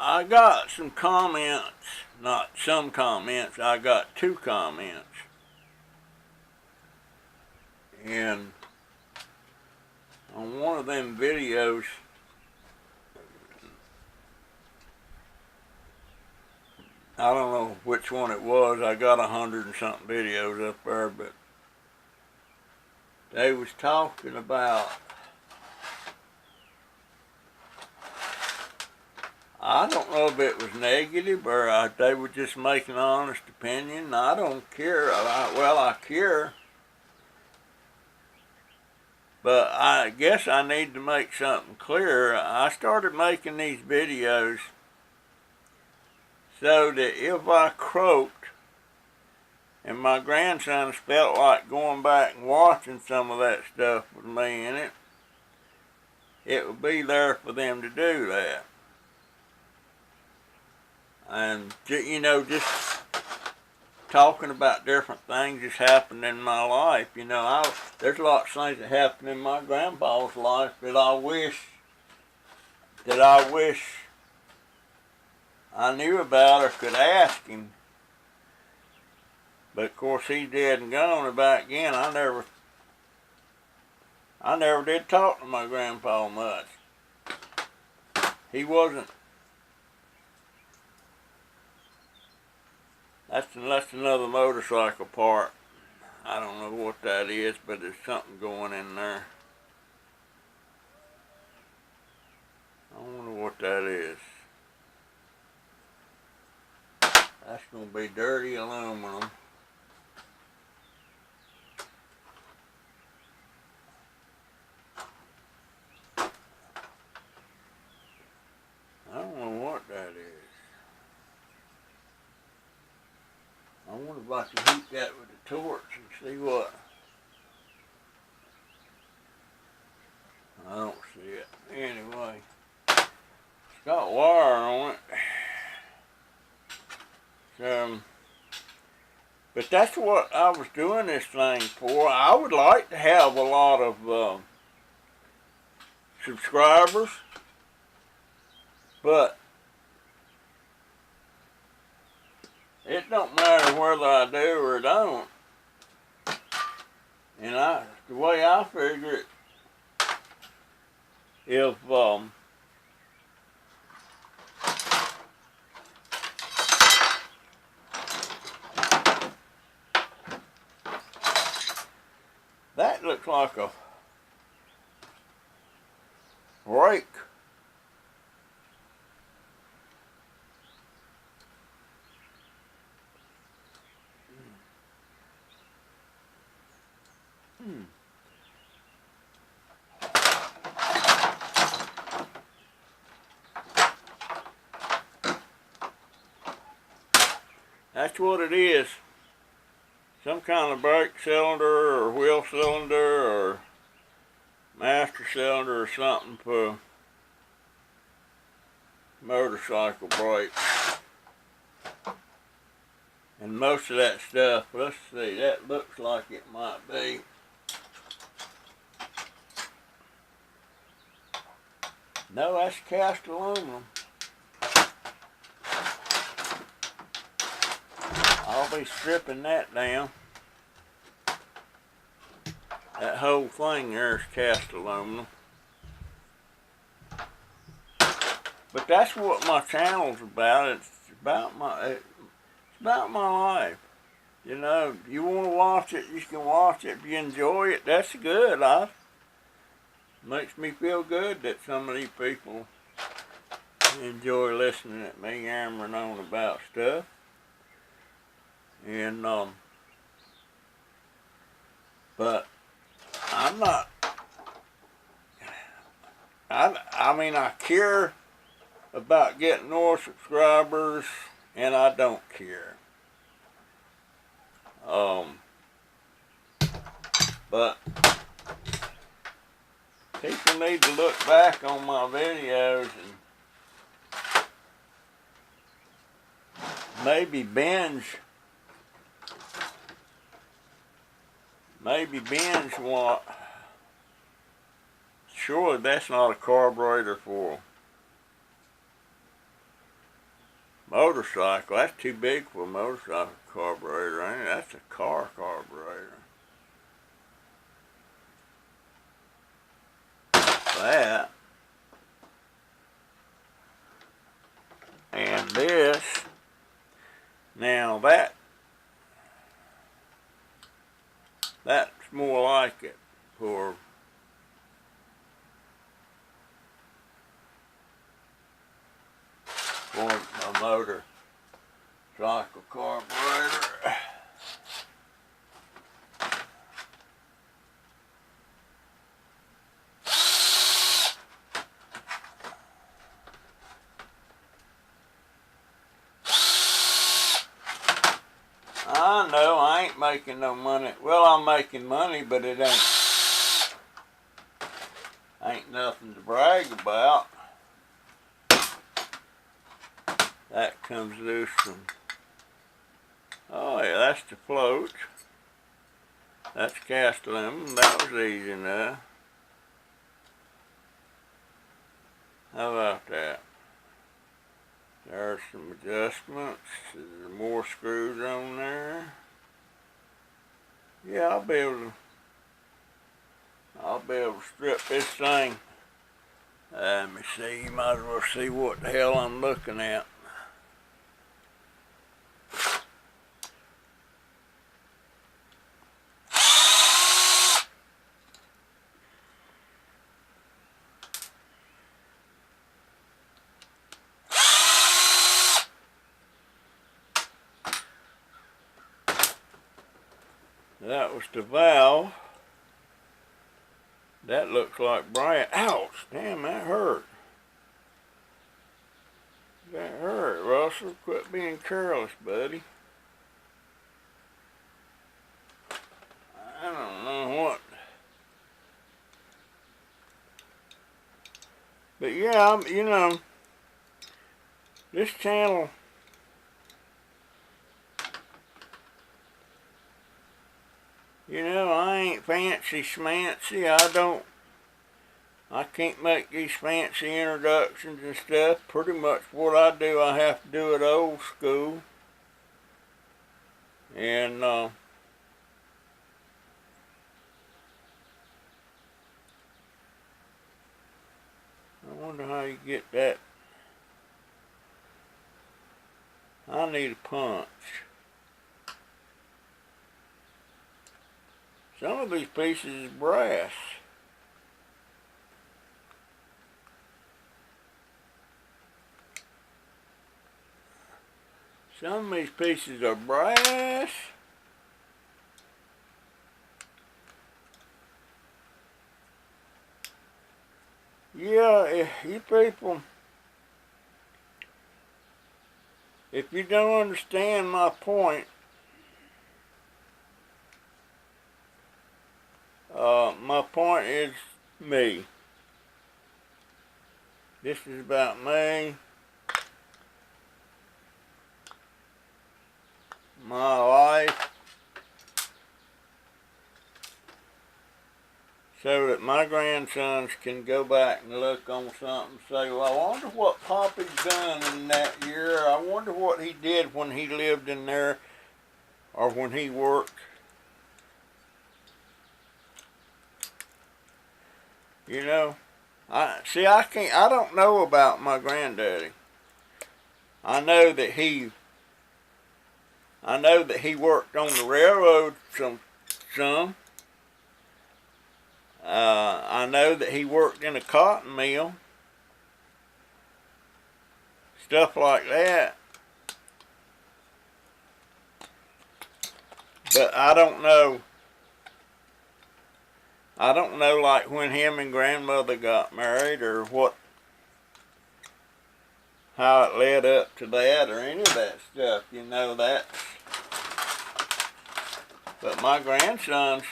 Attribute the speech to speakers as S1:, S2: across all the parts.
S1: I got some comments, not some comments, I got 2 comments. And on one of them videos, I don't know which one it was, I got 100 and something videos up there, but they was talking about, I don't know if it was negative or they were just making an honest opinion. I don't care. I care. But I guess I need to make something clear. I started making these videos so that if I croaked and my grandsons felt like going back and watching some of that stuff with me in it, it would be there for them to do that. And, you know, just talking about different things that's happened in my life. You know, there's lots of things that happened in my grandpa's life that I wish I knew about or could ask him. But of course he's dead and gone, and back then I never did talk to my grandpa much. He wasn't. That's another motorcycle part. I don't know what that is, but there's something going in there. I wonder what that is. That's going to be dirty aluminum. I don't know what that is. I wonder if I can heat that with a torch and see what. I don't see it. Anyway, it's got wire on it. But that's what I was doing this thing for. I would like to have a lot of subscribers, but it don't matter whether I do or don't. And the way I figure it, if that looks like a brake. That's what it is. Some kind of brake cylinder or wheel cylinder or master cylinder or something for motorcycle brakes. And most of that stuff, let's see, that looks like it might be. No, that's cast aluminum. I'll be stripping that down. That whole thing there is cast aluminum. But that's what my channel's about. It's about my life. You know, if you want to watch it, you can watch it. If you enjoy it, that's good. Makes me feel good that some of these people enjoy listening to me yammering on about stuff. And but I'm not. I mean, I care about getting more subscribers, and I don't care. But people need to look back on my videos and maybe binge what. Surely that's not a carburetor for a motorcycle. That's too big for a motorcycle carburetor, ain't it? That's a car carburetor. That. And this. Now that's more like it for a motorcycle carburetor. I know I ain't making no money. Well, I'm making money, but it ain't nothing to brag about. That comes loose from, oh yeah, that's the float. That's cast aluminum. That was easy enough. How about that? There's some adjustments. There's more screws on there. Yeah, I'll be able to strip this thing. Let me see. You might as well see what the hell I'm looking at. That was the valve. That looks like brand. Ouch! Damn, that hurt. That hurt, Russell. Quit being careless, buddy. I don't know what. But yeah, you know, this channel, you know, I ain't fancy schmancy. I can't make these fancy introductions and stuff. Pretty much what I do, I have to do it old school. And, I wonder how you get that. I need a punch. Some of these pieces is brass. Some of these pieces are brass. Yeah, you people, if you don't understand my point, my point is me. This is about me, my life, so that my grandsons can go back and look on something and say, well, I wonder what Poppy's done in that year. I wonder what he did when he lived in there or when he worked. You know, I don't know about my granddaddy. I know that he worked on the railroad some. I know that he worked in a cotton mill. Stuff like that. But I don't know like when him and grandmother got married or how it led up to that or any of that stuff, you know that. But my grandsons,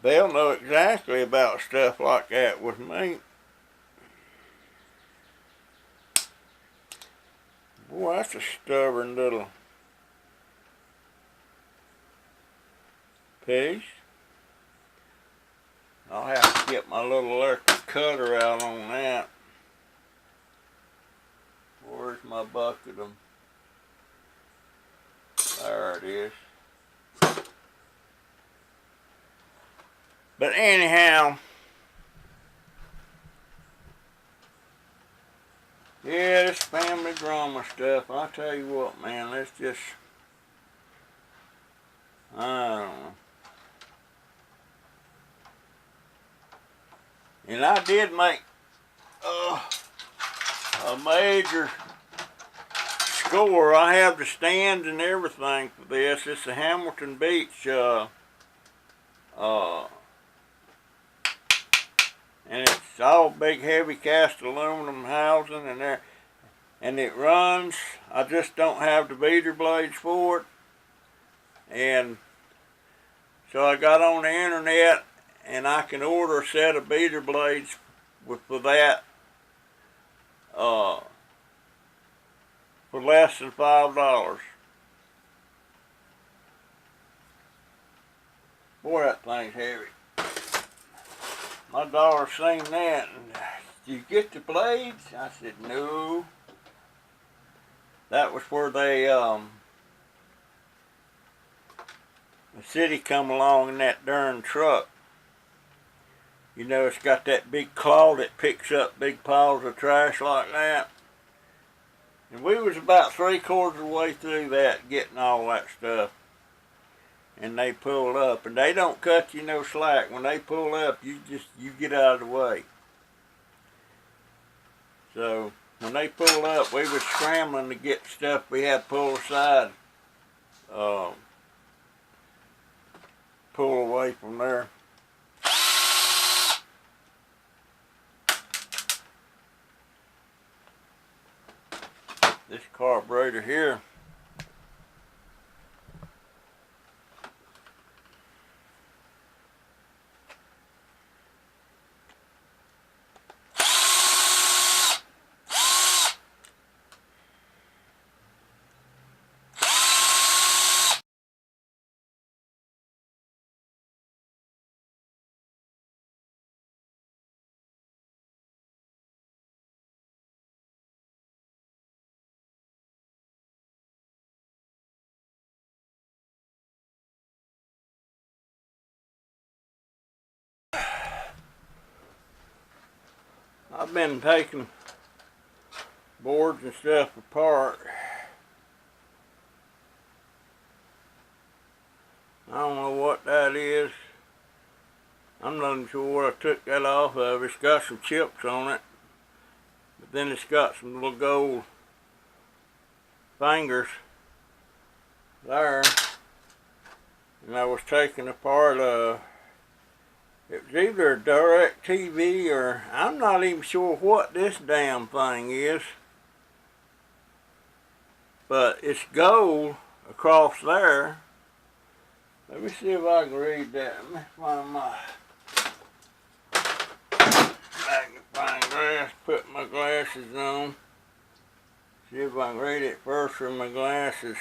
S1: they'll know exactly about stuff like that with me. Boy, that's a stubborn little piece. I'll have to get my little electric cutter out on that. Where's my bucket of... There it is. But anyhow, yeah, this family drama stuff, I'll tell you what, man, let's just, I don't know. And I did make a major score. I have the stand and everything for this. It's a Hamilton Beach, and it's all big heavy cast aluminum housing and there, and it runs. I just don't have the beater blades for it, and so I got on the internet and I can order a set of beater blades for that for less than $5. Boy, that thing's heavy. My daughter seen that, and did you get the blades? I said, no. That was where they, the city come along in that darn truck. You know, it's got that big claw that picks up big piles of trash like that. And we was about 3/4 of the way through that, getting all that stuff. And they pulled up, and they don't cut you no slack. When they pull up, you get out of the way. So when they pulled up, we was scrambling to get stuff we had pulled aside, pull away from there. This carburetor here, I've been taking boards and stuff apart. I don't know what that is. I'm not even sure what I took that off of. It's got some chips on it, but then it's got some little gold fingers there. And I was taking apart it was either a DirecTV or I'm not even sure what this damn thing is. But it's gold across there. Let me see if I can read that. Let me find my magnifying glass, put my glasses on. See if I can read it first with my glasses.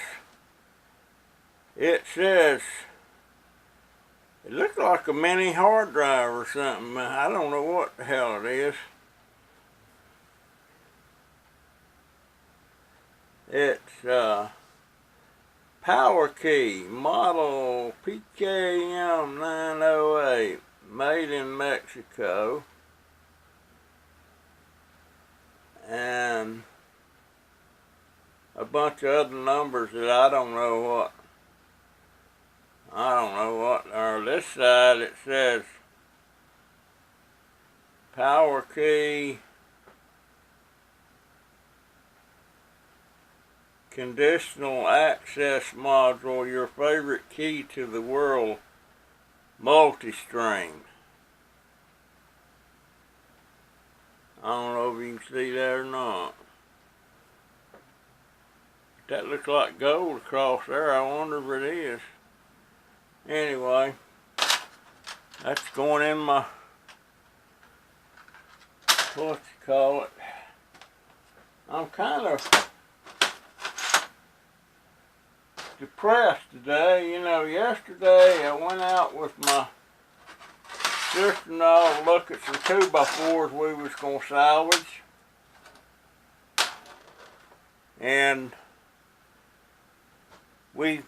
S1: It says, it looks like a mini hard drive or something. I don't know what the hell it is. It's Power Key, model PKM 908, made in Mexico. And a bunch of other numbers that I don't know what. Or this side it says Power Key, conditional access module, your favorite key to the world, multi-string. I don't know if you can see that or not. That looks like gold across there. I wonder if it is. Anyway, That's going in my, what you call it. I'm kind of depressed today. You know, yesterday I went out with my sister-in-law to look at some 2x4s we was going to salvage. And we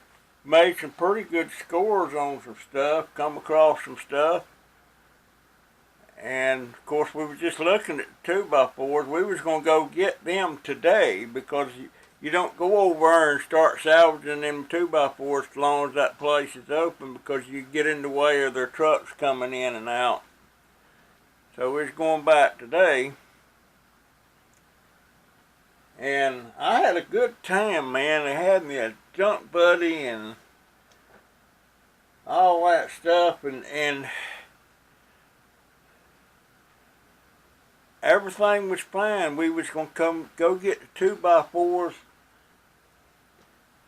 S1: made some pretty good scores on some stuff, come across some stuff. And of course we were just looking at 2x4s. We was going to go get them today because you don't go over there and start salvaging them 2x4s as long as that place is open, because you get in the way of their trucks coming in and out. So we're going back today. And I had a good time, man. They had me a junk buddy and all that stuff, and everything was fine. We was going to go get the 2x4s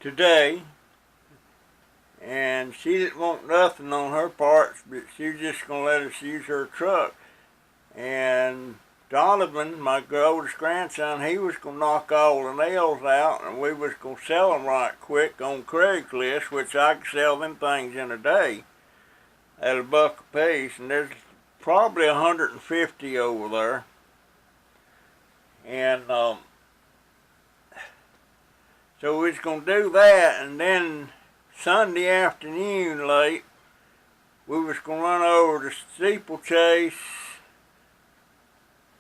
S1: today, and she didn't want nothing on her parts, but she was just going to let us use her truck. And Donovan, my oldest grandson, he was going to knock all the nails out, and we was going to sell them right quick on Craigslist, which I could sell them things in a day at $1 a piece, and there's probably 150 over there. And so we was going to do that, and then Sunday afternoon late, we was going to run over to Steeplechase,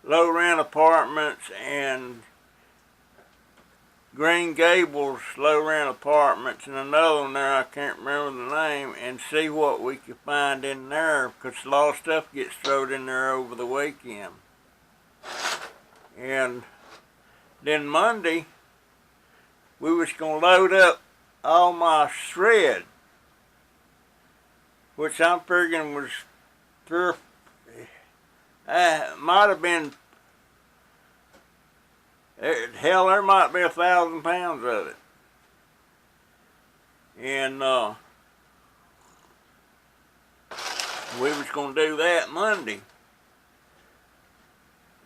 S1: Low Rent Apartments, and Green Gables Low Rent Apartments, and another one there, I can't remember the name, and see what we could find in there, because a lot of stuff gets thrown in there over the weekend. And then Monday, we was going to load up all my shred, which I'm figuring was might have been, hell, there might be 1,000 pounds of it. And we was going to do that Monday.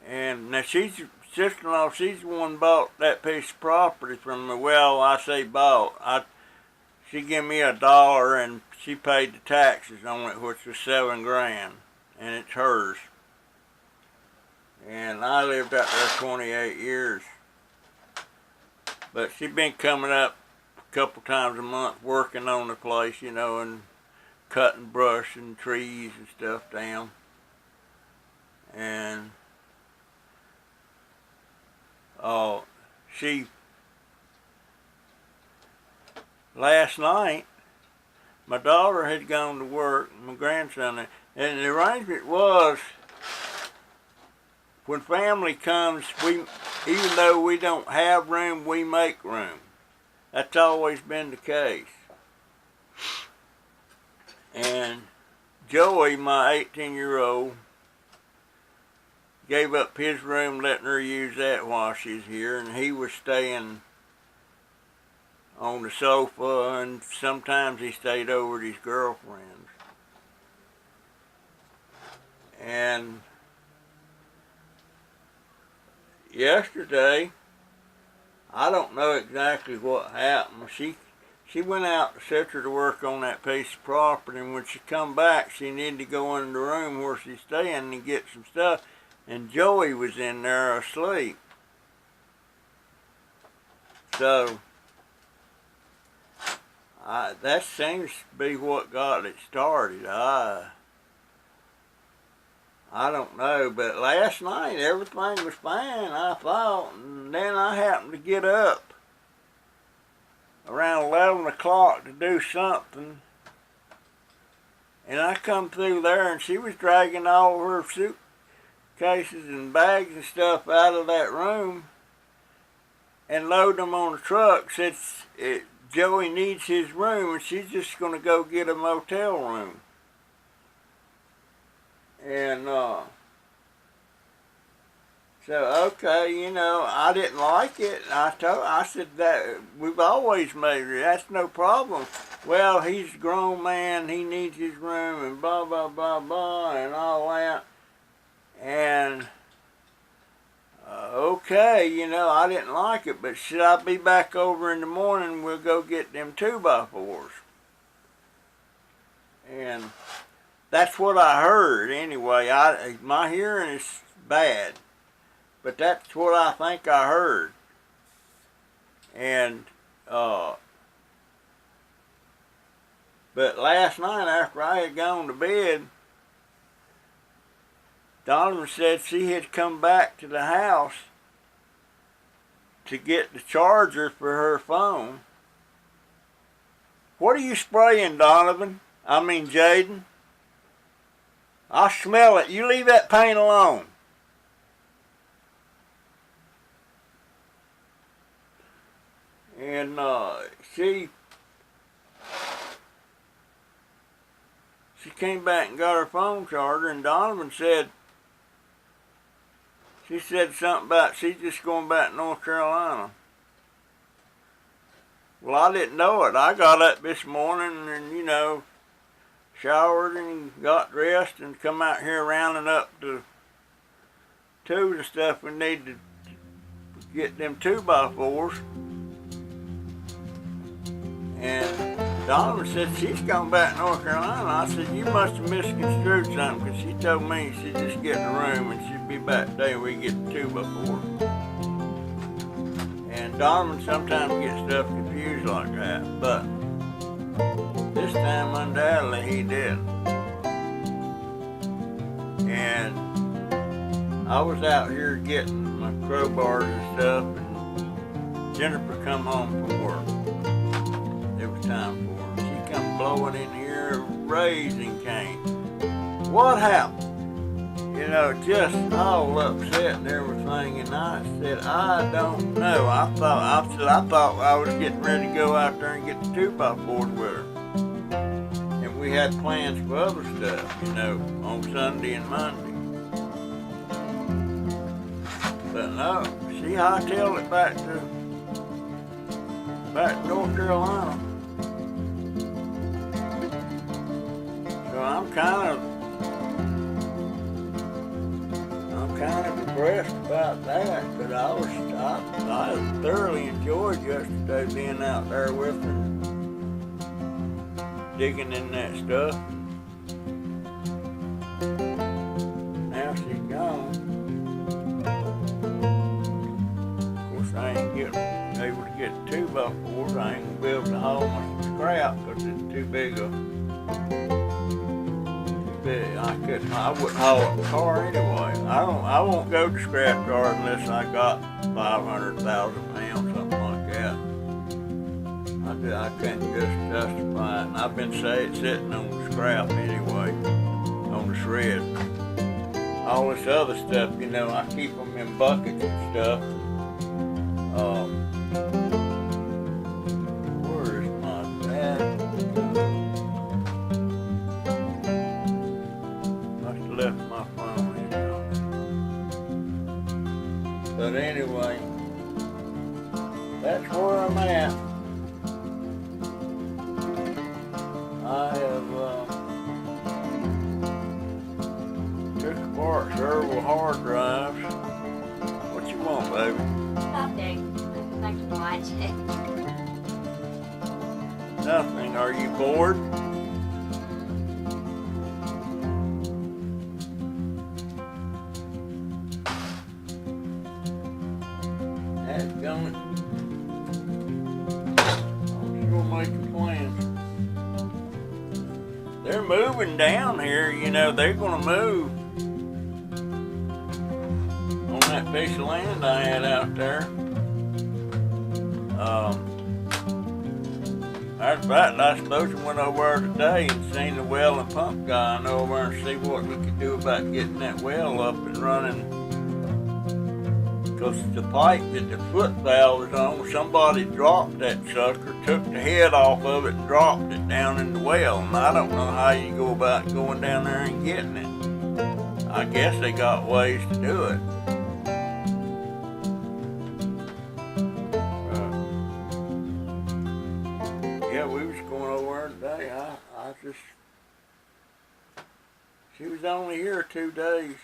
S1: And now sister-in-law, she's the one bought that piece of property from me. Well, I say bought. She gave me $1 and she paid the taxes on it, which was $7,000, and it's hers. And I lived out there 28 years. But she's been coming up a couple times a month working on the place, you know, and cutting brush and trees and stuff down. And last night, my daughter had gone to work, my grandson, and the arrangement was, when family comes, even though we don't have room, we make room. That's always been the case. And Joey, my 18-year-old, gave up his room, letting her use that while she's here, and he was staying on the sofa, and sometimes he stayed over at his girlfriend's. And yesterday, I don't know exactly what happened. She went out to set her to work on that piece of property, and when she come back, she needed to go in the room where she's staying and get some stuff, and Joey was in there asleep. So that seems to be what got it started. I don't know, but last night everything was fine, I thought, and then I happened to get up around 11 o'clock to do something, and I come through there, and she was dragging all of her suitcases and bags and stuff out of that room and loading them on the truck. Said Joey needs his room, and she's just going to go get a motel room. And so, okay, you know, I didn't like it. I said that we've always made it. That's no problem. well, he's a grown man, he needs his room, and blah, blah, blah, blah, and all that. And, okay, you know, I didn't like it, but should I be back over in the morning, we'll go get them 2x4s. And that's what I heard anyway. My hearing is bad, but that's what I think I heard. And, but last night after I had gone to bed, Donovan said she had come back to the house to get the charger for her phone. What are you spraying, Donovan? I mean, Jaden? I smell it. You leave that paint alone. And she came back and got her phone charger, and Donovan said, she said something about she's just going back to North Carolina. Well, I didn't know it. I got up this morning and, you know, showered and got dressed and come out here rounding up the stuff we need to get them 2x4s. And Donovan said she's going back to North Carolina. I said, you must have misconstrued something, because she told me she'd just get in the room and she'd be back today when we get the 2x4s. And Donovan sometimes gets stuff confused like that, but this time undoubtedly he did. And I was out here getting my crowbars and stuff, and Jennifer come home from work. It was time for her. She come blowing in here, raising Cain. What happened? You know, just all upset and everything. And I said, I don't know. I thought I was getting ready to go out there and get the 2x4s with her. And we had plans for other stuff, you know, on Sunday and Monday. But no, she hightailed it back to North Carolina. So I'm kind of depressed about that, but I thoroughly enjoyed yesterday being out there with her, digging in that stuff. Now she's gone. Of course, I ain't able to get 2x4s. I ain't gonna be able to haul my scrap because it's too big. I wouldn't haul up the car anyway. I won't go to scrap yard unless I got 500,000 pounds, something like that. I can't just justify it. And I've been sitting on the scrap anyway, on the shred. All this other stuff, you know, I keep them in buckets and stuff. Where is my bag? Left my phone in. But anyway, that's where I'm at. I have took apart several hard drives. What you want, baby?
S2: Nothing. I can watch it.
S1: Nothing. Are you bored? Going. I'm sure making plans. They're moving down here, you know, they're gonna move on that piece of land I had out there. Matter of fact, I suppose I went over there today and seen the well and pump guy. I know over there and see what we could do about getting that well up and running. Because the pipe that the foot valve is on, somebody dropped that sucker, took the head off of it and dropped it down in the well. And I don't know how you go about going down there and getting it. I guess they got ways to do it. Yeah, we was going over She was only here 2 days.